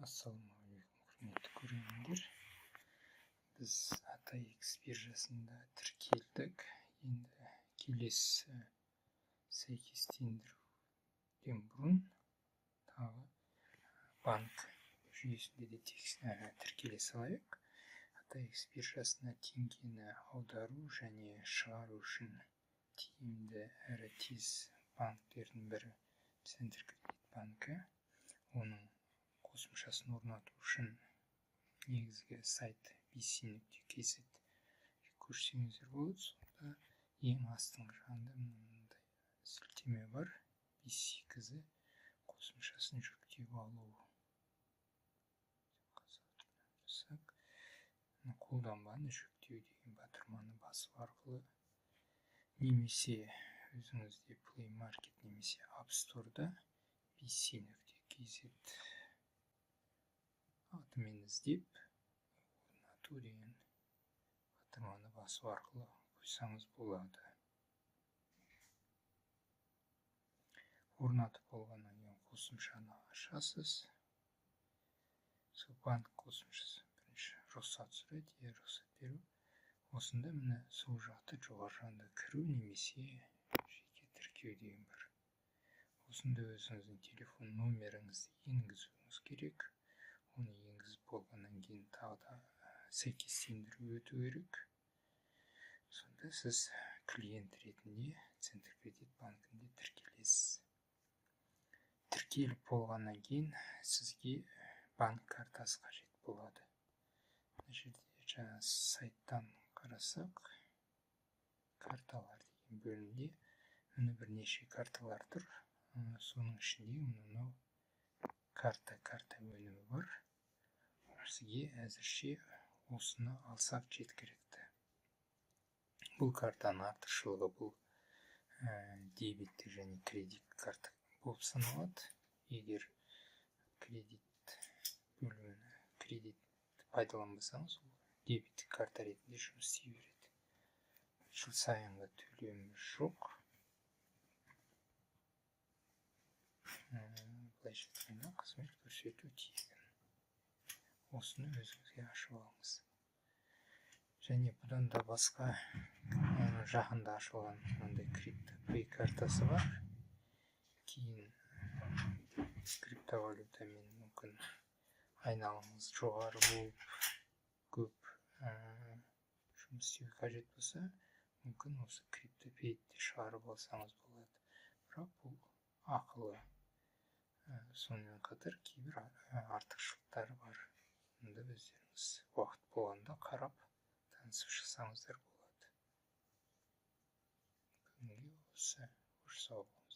Ассалаумағалейкум, құрметті көрермендер. Біз ATAX биржасында тіркелдік. Енді келесі сәйкестендіруден бұрын тағы банк жүйесінде де тіркеле салайық. ATAX биржасына теңгені аудару және шығару үшін тиімді әрі тез банктердің бірі Центркредит банкі. Оның қосымшасын орнату үшін негізгі сайт bc.kz көрсеңіздер болады. Сонда ең астыңғы жағында мынандай сілтеме бар. bc.kz қосымшасын жүктеп алу. Қолданбаны жүктеу деген батырманы басу арқылы немесе өзіңізде Play Market немесе App Store'да bc.kz атымен іздеп орнату деген батырманы басу арқылы қойсаңыз болады. Орнатып болғаннан кейін қосымшаны ашасыз. Сол банк қосымшасы бірінші рұқсат сұрайды, рұқсат беру. Осында міне сол жақта жоғары жағында кіру немесе жеке тіркеу деген бар. Осында өзіңіздің телефон номеріңізді енгізуіңіз керек. Оны енгізіп болғаннан кейін тағы да сәйкестендіру өту керек. Сонда сіз клиент ретінде Центркредит банкінде тіркелесіз. Тіркеліп болғаннан кейін сізге банк картасы қажет болады. Мына жерде жаңа сайттан қарасақ, карталар деген бөлімде міне бірнеше карталар тұр. Соның ішінде мынау карта өнімі бар. Сізге әзірше осыны алсақ жеткілікті. Бұл картаның артықшылығы бұл дебеттік және кредит карта болып саналады. Егер кредит бөлімін пайдаланбасаңыз, ол дебеттік карта ретінде жұмыс істей береді. Жыл сайынғы төлемі жоқ. Былайша айтқанда қызмет көрсету тегін. Осыны өзіңізге ашып алыңыз. Және бұдан да басқа жақында ашылған мынандай криптопей картасы бар. Кейін криптовалютамен мүмкін айналымыңыз жоғары болып, көп жұмыс істеу қажет болса, мүмкін осы криптопейді шығарып алсаңыз болады. Бірақ бұл ақылы. Сонымен қатар кейбір артықшылықтары бар. Мұнда өздеріңіз уақыт болғанда қарап танысып шықсаңыздар болады. Бүгінге осы. Қош сау болыңыздар.